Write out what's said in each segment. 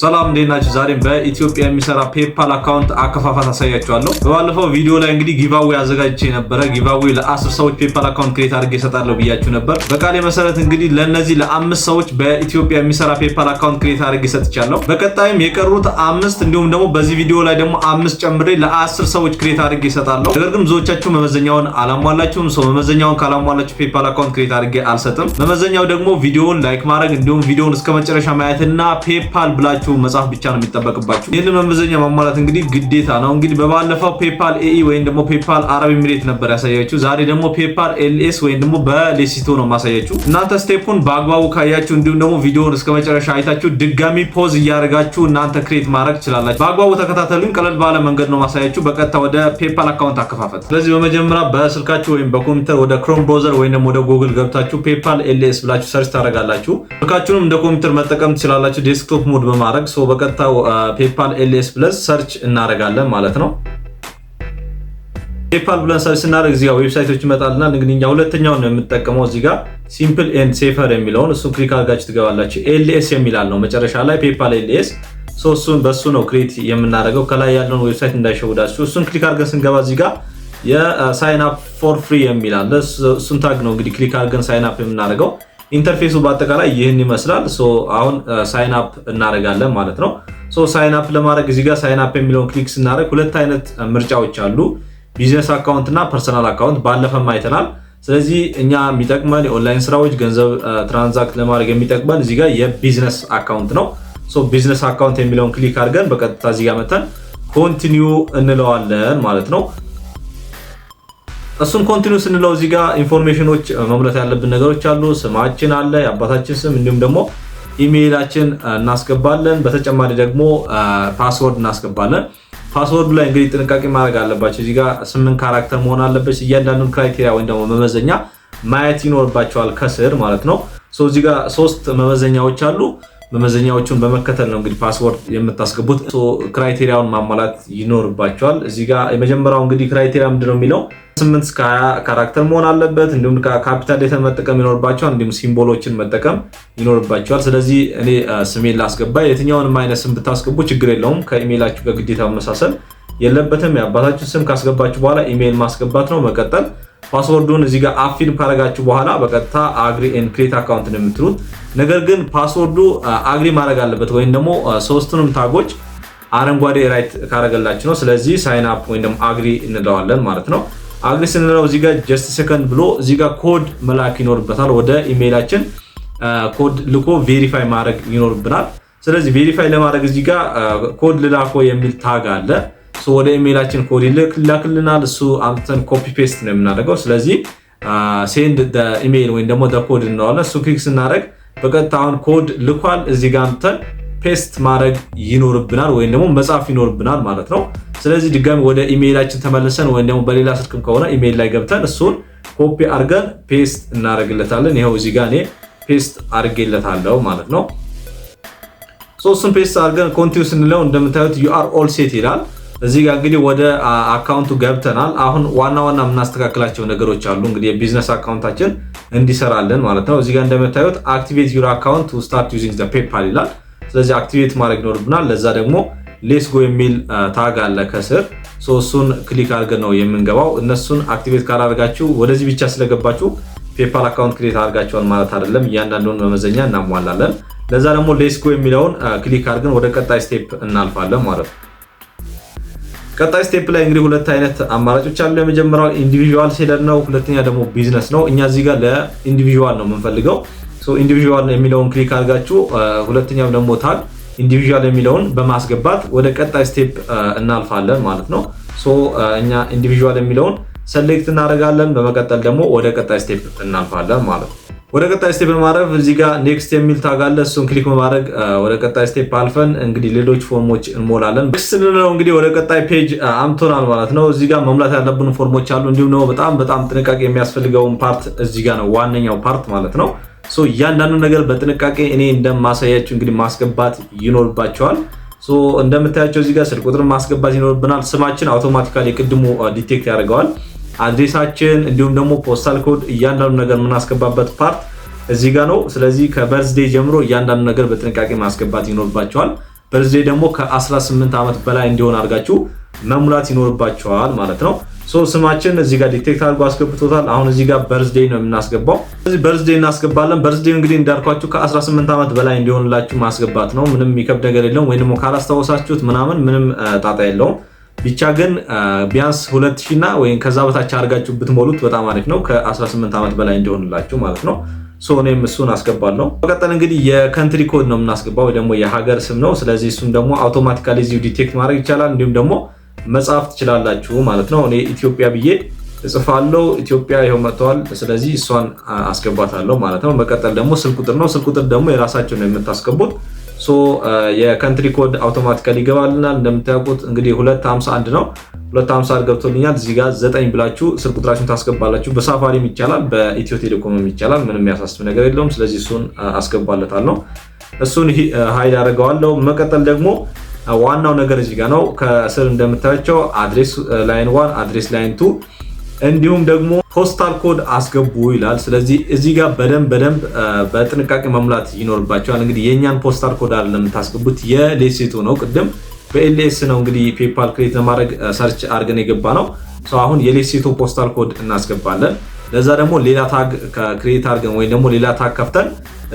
ሰላም እንዴናችሁ ዛሬ በኢትዮጵያ የሚሰራ PayPal አካውንት አከፋፋት አሳያችኋለሁ። በባለፈው ቪዲዮ ላይ እንግዲህ ጊቫዌ አዘጋጅቼ ነበር። ጊቫዌ ለ10 ሰዎች PayPal አካውንት ክሬት አድርጌ እሰጣለሁ ብያችሁ ነበር። በቃሌ መሰረት እንግዲህ ለነዚህ ለ5 ሰዎች በኢትዮጵያ የሚሰራ PayPal አካውንት ክሬት አድርጌ እሰጥቻለሁ። በቀጣይም የቀሩት 5 እንዲሁም ደግሞ በዚህ ቪዲዮ ላይ ደግሞ 5 ጨምሬ ለ10 ሰዎች ክሬት አድርጌ እሰጣለሁ። ነገር ግን ብዙዎቻችሁ መመዘኛውን አላሟላችሁም። መመዘኛውን ካላሟላችሁ PayPal አካውንት ክሬት አድርጌ አልሰጥም። መመዘኛው ደግሞ ቪዲዮውን ላይክ ማድረግ እንዲሁም ቪዲዮውን እስከመጨረሻ ማየትና PayPal ብላችሁ መጻፍ ብቻ ነው የሚጠበቅባችሁ። ይሄንን መመዘኛ ማሟላት እንግዲህ ግዴታ ነው። እንግዲህ በባለፈው PayPal AE ወይም ደግሞ PayPal አረብ ኤሚሬት ነበር ያሳያችሁ። ዛሬ ደግሞ PayPal LS ወይም ደግሞ በሌሲቶ ነው ማሳያችሁ። እናንተ ስቴፑን በአግባቡ ካያችሁ እንዲሁም ደግሞ ቪዲዮውን እስከመጨረሻ አይታችሁ ድጋሚ ፖዝ እያደረጋችሁ እናንተ ክሬት ማድረግ ትችላላችሁ። በአግባቡ ተከታተሉኝ። ቀለል ባለ መንገድ ነው ማሳያችሁ። በቀጥታ ወደ PayPal አካውንት አከፋፈት። ስለዚህ በመጀመሪያ በስልካችሁ ወይም በኮምፒውተር ወደ Chrome ብራውዘር ወይም ደግሞ ወደ Google ገብታችሁ PayPal LS ብላችሁ ሰርች ታደርጋላችሁ። ስልካችሁንም እንደ ኮምፒውተር መጠቀም ትችላላችሁ ዴስክቶፕ ሞድ በማድረግ በቀጥታ PayPal LS ብለን ሰርች እናደርጋለን ማለት ነው። PayPal ብለን ሰርች እናደርግ እዚህ ጋር ዌብሳይቶች ይመጣልና እንግዲህ እኛ ሁለተኛውን ነው የምንጠቀመው። እዚህ ጋር ሲምፕል ኤንድ ሴፈር የሚለውን እሱ ክሊክ አድርጋችሁ ትገባላችሁ። LS የሚላል ነው መጨረሻ ላይ PayPal LS እሱን በሱ ነው ክሬት የምናደርገው። ከላይ ያለውን ዌብሳይት እንዳይሸውዳችሁ እሱን ክሊክ አድርገን ስንገባ እዚህ ጋር የሳይን አፕ ፎር ፍሪ የሚላል እሱን ታግ ነው እንግዲህ ክሊክ አድርገን ሳይን አፕ የምናደርገው። ኢንተርፌሱ በአጠቃላይ ይህን ይመስላል። ሳይን አፕ እናደርጋለን ማለት ነው። ሳይን አፕ ለማድረግ እዚህ ጋር ሳይን አፕ የሚለውን ክሊክ ስናደርግ ሁለት አይነት ምርጫዎች አሉ፣ ቢዝነስ አካውንት እና ፐርሰናል አካውንት። ባለፈም አይተናል። ስለዚህ እኛ የሚጠቅመን የኦንላይን ስራዎች ገንዘብ ትራንዛክት ለማድረግ የሚጠቅመን እዚህ ጋር የቢዝነስ አካውንት ነው። ቢዝነስ አካውንት የሚለውን ክሊክ አድርገን በቀጥታ እዚህ ጋር መተን ኮንቲኒው እንለዋለን ማለት ነው። እሱን ኮንቲኒው ስንለው እዚህ ጋር ኢንፎርሜሽኖች መሙላት ያለብን ነገሮች አሉ። ስማችን አለ፣ የአባታችን ስም እንዲሁም ደግሞ ኢሜይላችን እናስገባለን። በተጨማሪ ደግሞ ፓስወርድ እናስገባለን። ፓስወርዱ ላይ እንግዲህ ጥንቃቄ ማድረግ አለባቸው። እዚህ ጋር 8 ካራክተር መሆን አለበት። እያንዳንዱን ክራይቴሪያ ወይም ደግሞ መመዘኛ ማየት ይኖርባቸዋል ከስር ማለት ነው። እዚህ ጋር 3 መመዘኛዎች አሉ። መመዘኛዎቹን በመከተል ነው እንግዲህ ፓስወርድ የምታስገቡት። ክራይቴሪያውን ማሟላት ይኖርባቸዋል። እዚህ ጋር የመጀመሪያው እንግዲህ ክራይቴሪያ ምንድነው የሚለው 8 እስከ 20 ካራክተር መሆን አለበት። እንዲሁም ካፒታል ሌተር መጠቀም ይኖርባቸዋል። እንዲሁም ሲምቦሎችን መጠቀም ይኖርባቸዋል። ስለዚህ እኔ ስሜን ላስገባ። የትኛውንም አይነት ስም ብታስገቡ ችግር የለውም። ከኢሜይላችሁ ጋር ግዴታ መመሳሰል የለበትም። የአባታችሁ ስም ካስገባችሁ በኋላ ኢሜይል ማስገባት ነው። መቀጠል ፓስወርዱን እዚህ ጋር አፊልም ካረጋችሁ በኋላ በቀጥታ አግሪ ኤንድ ክሬት አካውንት ነው የምትሉት። ነገር ግን ፓስወርዱ አግሪ ማድረግ አለበት ወይም ደግሞ ሶስቱንም ታጎች አረንጓዴ ራይት ካረገላችሁ ነው። ስለዚህ ሳይን አፕ ወይም ደግሞ አግሪ እንለዋለን ማለት ነው። አግሪ ስንለው እዚህ ጋር ጀስት ሰከንድ ብሎ እዚህ ጋር ኮድ መላክ ይኖርበታል። ወደ ኢሜይላችን ኮድ ልኮ ቬሪፋይ ማድረግ ይኖርብናል። ስለዚህ ቬሪፋይ ለማድረግ እዚህ ጋር ኮድ ልላኮ የሚል ታግ አለ። ወደ ኢሜይላችን ኮድ ይላክልናል። እሱ አምጥተን ኮፒ ፔስት ነው የምናደርገው። ስለዚህ ሴንድ ኢሜይል ወይም ደግሞ ኮድ እንለዋለን። እሱ ክሊክ ስናደርግ በቀጥታ አሁን ኮድ ልኳል። እዚህ ጋር አምጥተን ፔስት ማድረግ ይኖርብናል ወይም ደግሞ መጻፍ ይኖርብናል ማለት ነው። ስለዚህ ድጋሚ ወደ ኢሜይላችን ተመልሰን ወይም ደግሞ በሌላ ስልክም ከሆነ ኢሜይል ላይ ገብተን እሱን ኮፒ አድርገን ፔስት እናደርግለታለን። ይኸው እዚህ ጋር እኔ ፔስት አድርጌለታለሁ ማለት ነው። እሱን ፔስት አድርገን ኮንቲኒው ስንለው እንደምታዩት you are all set ይላል። እዚህ ጋር እንግዲህ ወደ አካውንቱ ገብተናል። አሁን ዋና የምናስተካክላቸው ነገሮች አሉ እንግዲህ የቢዝነስ አካውንታችን እንዲሰራልን ማለት ነው። እዚህ ጋር እንደምታዩት activate your account to start using the PayPal ይላል። ስለዚህ አክቲቬት ማድረግ ይኖርብናል። ለዛ ደግሞ ሌትስ ጎ የሚል ታግ አለ ከስር። እሱን ክሊክ አድርገን ነው የምንገባው። እነሱን አክቲቬት ካላደረጋችሁ ወደዚህ ብቻ ስለገባችሁ PayPal አካውንት ክሬት አድርጋችኋል ማለት አይደለም። እያንዳንዱን መመዘኛ እናሟላለን። ለዛ ደግሞ ሌትስ ጎ የሚለውን ክሊክ አድርገን ወደ ቀጣይ ስቴፕ እናልፋለን ማለት ነው። ቀጣይ ስቴፕ ላይ እንግዲህ ሁለት አይነት አማራጮች አሉ። የመጀመሪያው ኢንዲቪጁዋል ሴለር ነው፣ ሁለተኛ ደግሞ ቢዝነስ ነው። እኛ እዚህ ጋር ለኢንዲቪጁዋል ነው የምንፈልገው። ኢንዲቪጁዋል የሚለውን ክሊክ አድርጋችሁ ሁለተኛው ደግሞ ታግ ኢንዲቪጁዋል የሚለውን በማስገባት ወደ ቀጣይ ስቴፕ እናልፋለን ማለት ነው። እኛ ኢንዲቪጁዋል የሚለውን ሰሌክት እናደርጋለን። በመቀጠል ደግሞ ወደ ቀጣይ ስቴፕ እናልፋለን ማለት ነው። ወደ ቀጣይ ስቴፕ በማድረግ እዚህ ጋር ኔክስት የሚል ታግ አለ። እሱን ክሊክ በማድረግ ወደ ቀጣይ ስቴፕ አልፈን እንግዲህ ሌሎች ፎርሞች እንሞላለን። ስንለው እንግዲህ ወደ ቀጣይ ፔጅ አምቶናል ማለት ነው። እዚህ ጋር መሙላት ያለብን ፎርሞች አሉ። እንዲሁም ደግሞ በጣም ጥንቃቄ የሚያስፈልገውን ፓርት እዚህ ጋር ነው ዋነኛው ፓርት ማለት ነው። እያንዳንዱ ነገር በጥንቃቄ እኔ እንደማሳያችሁ እንግዲህ ማስገባት ይኖርባቸዋል። እንደምታያቸው እዚህ ጋር ስልክ ቁጥር ማስገባት ይኖርብናል። ስማችን አውቶማቲካሊ ቅድሙ ዲቴክት ያደርገዋል። አድሬሳችን እንዲሁም ደግሞ ፖስታል ኮድ እያንዳንዱ ነገር የምናስገባበት ፓርት እዚህ ጋር ነው። ስለዚህ ከበርዝዴይ ጀምሮ እያንዳንዱ ነገር በጥንቃቄ ማስገባት ይኖርባቸዋል። በርዝዴይ ደግሞ ከ18 ዓመት በላይ እንዲሆን አድርጋችሁ መሙላት ይኖርባችኋል ማለት ነው። ስማችን እዚህ ጋር ዲቴክት አድርጎ አስገብቶታል። አሁን እዚህ ጋር በርዝዴይ ነው የምናስገባው። ስለዚህ በርዝዴይ እናስገባለን። በርዝዴይ እንግዲህ እንዳልኳችሁ ከ18 ዓመት በላይ እንዲሆንላችሁ ማስገባት ነው። ምንም የሚከብድ ነገር የለውም። ወይ ደግሞ ካላስታወሳችሁት ምንም ጣጣ የለውም። ብቻ ግን ቢያንስ 2000 እና ወይ ከዛ በታች አድርጋችሁ ብትሞሉት በጣም አሪፍ ነው። ከ18 ዓመት በላይ እንዲሆንላችሁ ማለት ነው። እኔም እሱን አስገባለሁ። በቀጠል እንግዲህ የካንትሪ ኮድ ነው የምናስገባው ወይ ደግሞ የሀገር ስም ነው። ስለዚህ እሱን ደግሞ አውቶማቲካሊ እዚሁ ዲቴክት ማድረግ ይቻላል። እንዲሁም ደግሞ መጻፍ ትችላላችሁ ማለት ነው። እኔ ኢትዮጵያ ብዬ እጽፋለሁ። ኢትዮጵያ ይኸው መጥተዋል። ስለዚህ እሷን አስገባታለሁ ማለት ነው። በቀጠል ደግሞ ስልክ ቁጥር ነው። ስልክ ቁጥር ደግሞ የራሳቸው ነው የምታስገቡት። የካንትሪ ኮድ አውቶማቲካሊ ይገባልናል። እንደምታውቁት እንግዲህ 251 ነው። 251 ገብቶልኛል። እዚህ ጋር 9 ብላችሁ ስልክ ቁጥራችሁን ታስገባላችሁ። በሳፋሪም ይቻላል፣ በኢትዮ ቴሌኮምም ይቻላል። ምንም የሚያሳስብ ነገር የለውም። ስለዚህ እሱን አስገባለታለሁ። እሱን ሃይድ አደርገዋለሁ። መቀጠል ደግሞ ዋናው ነገር እዚህ ጋር ነው። ከስር እንደምታያቸው አድሬስ ላይን 1 አድሬስ ላይን 2 እንዲሁም ደግሞ ፖስታል ኮድ አስገቡ ይላል። ስለዚህ እዚህ ጋር በደንብ በጥንቃቄ መሙላት ይኖርባቸዋል። እንግዲህ የኛን ፖስታል ኮድ አይደለም የምታስገቡት የሌሴቶ ነው። ቅድም በኤልኤስ ነው እንግዲህ ፔፓል ክሬት ለማድረግ ሰርች አድርገን የገባ ነው። አሁን የሌሴቶ ፖስታል ኮድ እናስገባለን። ለዛ ደግሞ ሌላ ታግ ክሬት አድርገን ወይ ደግሞ ሌላ ታግ ከፍተን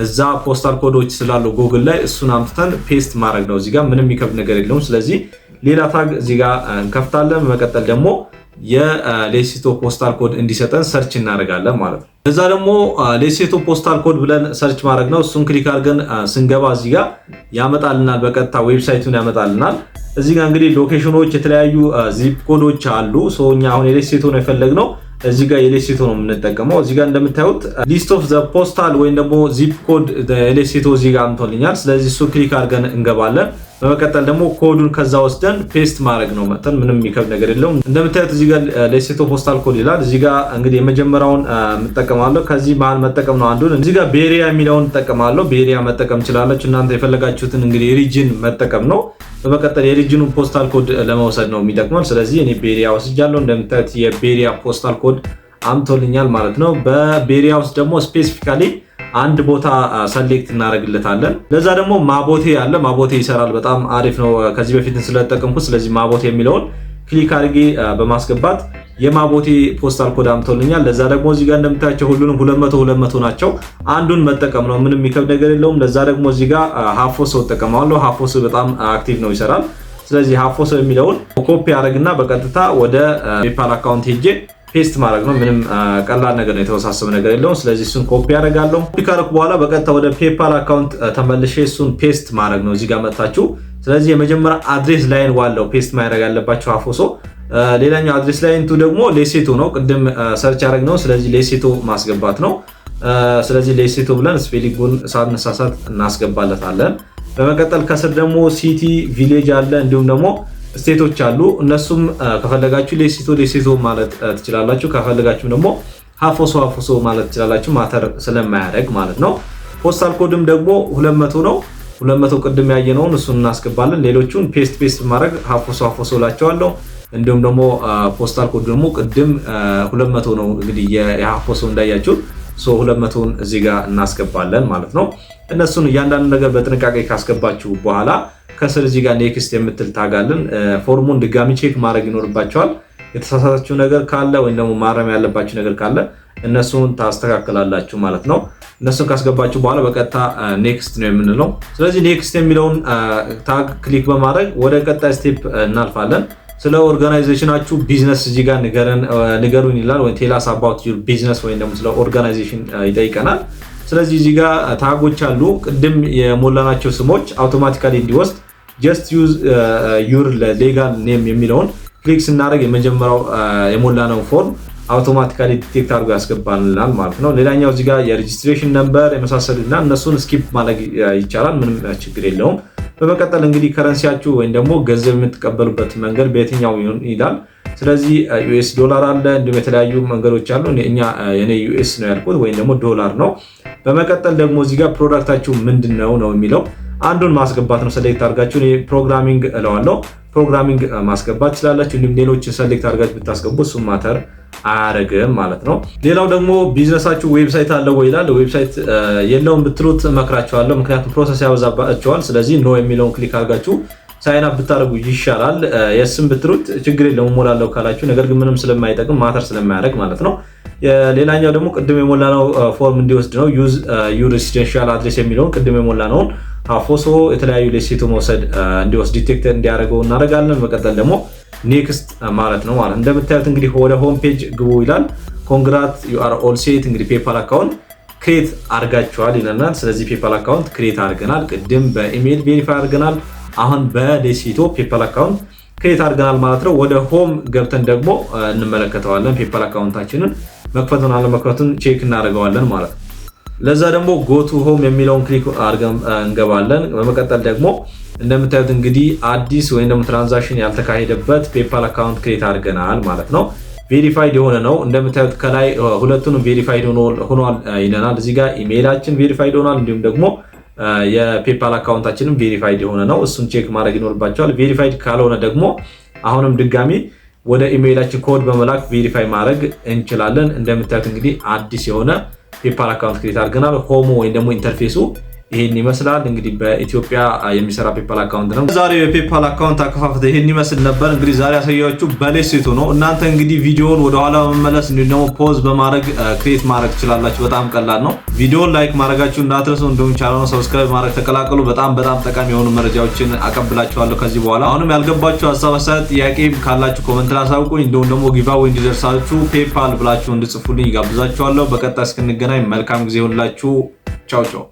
እዛ ፖስታል ኮዶች ስላሉ ጉግል ላይ እሱን አምጥተን ፔስት ማድረግ ነው። እዚህ ጋር ምንም የሚከብድ ነገር የለውም። ስለዚህ ሌላ ታግ እዚህ ጋር እንከፍታለን። በመቀጠል ደግሞ የሌሴቶ ፖስታል ኮድ እንዲሰጠን ሰርች እናደርጋለን ማለት ነው። እዛ ደግሞ ሌሴቶ ፖስታል ኮድ ብለን ሰርች ማድረግ ነው። እሱን ክሊክ አድርገን ስንገባ እዚህ ጋር ያመጣልናል። በቀጥታ ዌብሳይቱን ያመጣልናል። እዚህ ጋር እንግዲህ ሎኬሽኖች፣ የተለያዩ ዚፕ ኮዶች አሉ። እኛ አሁን የሌሴቶ ነው የፈለግነው። እዚህ ጋር የሌሴቶ ነው የምንጠቀመው። እዚህ ጋር እንደምታዩት ሊስት ኦፍ ዘ ፖስታል ወይም ደግሞ ዚፕ ኮድ የሌሴቶ እዚህ ጋር አምጥቶልኛል። ስለዚህ እሱ ክሊክ አድርገን እንገባለን። በመቀጠል ደግሞ ኮዱን ከዛ ወስደን ፔስት ማድረግ ነው። መተን ምንም የሚከብድ ነገር የለውም። እንደምታዩት እዚህ ጋር ሌሴቶ ፖስታል ኮድ ይላል። እዚህ ጋር እንግዲህ የመጀመሪያውን እጠቀማለሁ። ከዚህ መሀል መጠቀም ነው አንዱን። እዚህ ጋር ቤሪያ የሚለውን እጠቀማለሁ። ቤሪያ መጠቀም ትችላላችሁ እናንተ የፈለጋችሁትን እንግዲህ ሪጅን መጠቀም ነው። በመቀጠል የሪጅኑን ፖስታል ኮድ ለመውሰድ ነው የሚጠቅመን። ስለዚህ እኔ ቤሪያ ወስጃለሁ። እንደምታዩት የቤሪያ ፖስታል ኮድ አምቶልኛል ማለት ነው። በቤሪያ ውስጥ ደግሞ ስፔሲፊካሊ አንድ ቦታ ሰሌክት እናደርግለታለን። ለዛ ደግሞ ማቦቴ አለ። ማቦቴ ይሰራል፣ በጣም አሪፍ ነው። ከዚህ በፊት ስለተጠቀምኩት ስለዚህ ማቦቴ የሚለውን ክሊክ አድርጌ በማስገባት የማቦቴ ፖስታል ኮድ አምቶልኛል። ለዛ ደግሞ እዚህ ጋር እንደምታያቸው ሁሉንም 200 ናቸው። አንዱን መጠቀም ነው፣ ምንም የሚከብድ ነገር የለውም። ለዛ ደግሞ እዚህ ጋር ሃፎሶ እጠቀማለሁ። ሃፎሶ በጣም አክቲቭ ነው፣ ይሰራል። ስለዚህ ሃፎሶ የሚለውን ኮፒ አድርግና በቀጥታ ወደ ፔፓል አካውንት ሄጄ ፔስት ማድረግ ነው። ምንም ቀላል ነገር ነው፣ የተወሳሰበ ነገር የለውም። ስለዚህ እሱን ኮፒ አደርጋለሁ። ኮፒ ካደረኩ በኋላ በቀጥታ ወደ ፔፓል አካውንት ተመልሼ እሱን ፔስት ማድረግ ነው እዚህ ጋር መጣችሁ። ስለዚህ የመጀመሪያ አድሬስ ላይን ዋለው ፔስት ማድረግ ያለባችሁ ሃፎሶ። ሌላኛው አድሬስ ላይን ቱ ደግሞ ሌሴቶ ነው፣ ቅድም ሰርች ያደረግ ነው። ስለዚህ ሌሴቶ ማስገባት ነው። ስለዚህ ሌሴቶ ብለን ስፔሊንጉን ሳንሳሳት እናስገባለታለን። በመቀጠል ከስር ደግሞ ሲቲ ቪሌጅ አለ፣ እንዲሁም ደግሞ ስቴቶች አሉ። እነሱም ከፈለጋችሁ ሌሴቶ ማለት ትችላላችሁ፣ ከፈለጋችሁ ደግሞ ሃፎሶ ማለት ትችላላችሁ። ማተር ስለማያደርግ ማለት ነው። ፖስታል ኮድም ደግሞ 200 ነው። 200 ቅድም ያየነውን እሱን እናስገባለን። ሌሎቹን ፔስት ማድረግ ሃፎሶ ላቸዋለሁ። እንዲሁም ደግሞ ፖስታል ኮድ ደግሞ ቅድም 200 ነው እንግዲህ የሃፎሶ እንዳያችሁት 200ን እዚህ ጋር እናስገባለን ማለት ነው። እነሱን እያንዳንዱ ነገር በጥንቃቄ ካስገባችሁ በኋላ ከስር እዚህ ጋር ኔክስት የምትል ታጋለን። ፎርሙን ድጋሚ ቼክ ማድረግ ይኖርባቸዋል። የተሳሳታችሁ ነገር ካለ ወይም ደግሞ ማረም ያለባችሁ ነገር ካለ እነሱን ታስተካክላላችሁ ማለት ነው። እነሱን ካስገባችሁ በኋላ በቀጥታ ኔክስት ነው የምንለው። ስለዚህ ኔክስት የሚለውን ታግ ክሊክ በማድረግ ወደ ቀጣይ ስቴፕ እናልፋለን። ስለ ኦርጋናይዜሽናችሁ ቢዝነስ እዚህ ጋር ንገሩን ይላል። ወይ ቴል አስ አባውት ዩር ቢዝነስ ወይም ደግሞ ስለ ኦርጋናይዜሽን ይጠይቀናል። ስለዚህ እዚህ ጋር ታጎች አሉ። ቅድም የሞላናቸው ስሞች አውቶማቲካሊ እንዲወስድ ጀስት ዩዝ ዩር ሌጋል ኔም የሚለውን ክሊክ ስናደርግ የመጀመሪያው የሞላነው ፎርም አውቶማቲካሊ ዲቴክት አድርጎ ያስገባልናል ማለት ነው። ሌላኛው እዚህ ጋር የሬጂስትሬሽን ነምበር የመሳሰሉና እነሱን ስኪፕ ማድረግ ይቻላል፣ ምንም ችግር የለውም። በመቀጠል እንግዲህ ከረንሲያችሁ ወይም ደግሞ ገንዘብ የምትቀበሉበት መንገድ በየትኛው ይላል። ስለዚህ ዩኤስ ዶላር አለ፣ እንዲሁም የተለያዩ መንገዶች አሉ። የኔ ዩኤስ ነው ያልኩት ወይም ደግሞ ዶላር ነው። በመቀጠል ደግሞ እዚህ ጋር ፕሮዳክታችሁ ምንድነው ነው የሚለው አንዱን ማስገባት ነው። ሰሌክት አድርጋችሁ እኔ ፕሮግራሚንግ እለዋለሁ። ፕሮግራሚንግ ማስገባት ትችላላችሁ። እንዲሁም ሌሎችን ሰሌክት አድርጋችሁ ብታስገቡ እሱ ማተር አያረግም ማለት ነው። ሌላው ደግሞ ቢዝነሳችሁ ዌብሳይት አለው ወይ ይላል። ዌብሳይት የለውም ብትሉት እመክራችኋለሁ፣ ምክንያቱም ፕሮሰስ ያበዛባችኋል። ስለዚህ ኖ የሚለውን ክሊክ አድርጋችሁ ሳይን አፕ ብታደርጉ ይሻላል። የስም ብትሉት ችግር የለውም እሞላለሁ ካላችሁ፣ ነገር ግን ምንም ስለማይጠቅም ማተር ስለማያደርግ ማለት ነው። ሌላኛው ደግሞ ቅድም የሞላነው ፎርም እንዲወስድ ነው። ዩዝ ዩር ሬሲደንሻል አድሬስ የሚለውን ቅድም የሞላነውን ፎቶ የተለያዩ ሌሴቱ መውሰድ እንዲወስድ ዲቴክት እንዲያደርገው እናደርጋለን። መቀጠል ደግሞ ኔክስት ማለት ነው። እንደምታዩት እንግዲህ ወደ ሆም ፔጅ ግቡ ይላል። ኮንግራት ዩ አር ኦል ሴት። እንግዲህ ፔፓል አካውንት ክሬት አድርጋችኋል ይለናል። ስለዚህ ፔፓል አካውንት ክሬት አድርገናል። ቅድም በኢሜይል ቬሪፋይ አድርገናል። አሁን በዴሲቶ ፔፓል አካውንት ክሬት አድርገናል ማለት ነው። ወደ ሆም ገብተን ደግሞ እንመለከተዋለን። ፔፓል አካውንታችንን መክፈቱን አለመክፈቱን ቼክ እናደርገዋለን ማለት ነው። ለዛ ደግሞ ጎቱ ሆም የሚለውን ክሊክ አድርገን እንገባለን። በመቀጠል ደግሞ እንደምታዩት እንግዲህ አዲስ ወይም ደግሞ ትራንዛክሽን ያልተካሄደበት ፔፓል አካውንት ክሬት አድርገናል ማለት ነው። ቬሪፋይድ የሆነ ነው። እንደምታዩት ከላይ ሁለቱንም ቬሪፋይድ ሆኗል ይለናል። እዚህ ጋር ኢሜይላችን ቬሪፋይድ ሆኗል፣ እንዲሁም ደግሞ የፔፓል አካውንታችንም ቬሪፋይድ የሆነ ነው። እሱን ቼክ ማድረግ ይኖርባቸዋል። ቬሪፋይድ ካልሆነ ደግሞ አሁንም ድጋሚ ወደ ኢሜይላችን ኮድ በመላክ ቬሪፋይ ማድረግ እንችላለን። እንደምታዩት እንግዲህ አዲስ የሆነ ፔፓል አካውንት ክሬት አድርገናል። ሆሞ ወይም ደግሞ ኢንተርፌሱ ይሄን ይመስላል። እንግዲህ በኢትዮጵያ የሚሰራ ፔፓል አካውንት ነው። ዛሬው የፔፓል አካውንት አከፋፈት ይሄን ይመስል ነበር። እንግዲህ ዛሬ ያሳያችሁ በሌሴቶ ነው። እናንተ እንግዲህ ቪዲዮውን ወደ ኋላ በመመለስ እንዲሁም ደግሞ ፖዝ በማድረግ ክሬት ማድረግ ትችላላችሁ። በጣም ቀላል ነው። ቪዲዮውን ላይክ ማድረጋችሁ እንዳትረሱ፣ እንዲሁም ቻናሉን ሰብስክራይብ ማድረግ ተቀላቀሉ። በጣም ጠቃሚ የሆኑ መረጃዎችን አቀብላችኋለሁ ከዚህ በኋላ። አሁንም ያልገባችሁ ሀሳብ አስተያየት፣ ጥያቄ ካላችሁ ኮሜንት ላይ አሳውቁኝ። እንዲሁም ደግሞ ጊቫዌይ እንዲደርሳችሁ ፔፓል ብላችሁ እንድጽፉልኝ ይጋብዛችኋለሁ። በቀጣይ እስክንገናኝ መልካም ጊዜ ይሁንላችሁ። ቻው ቻው።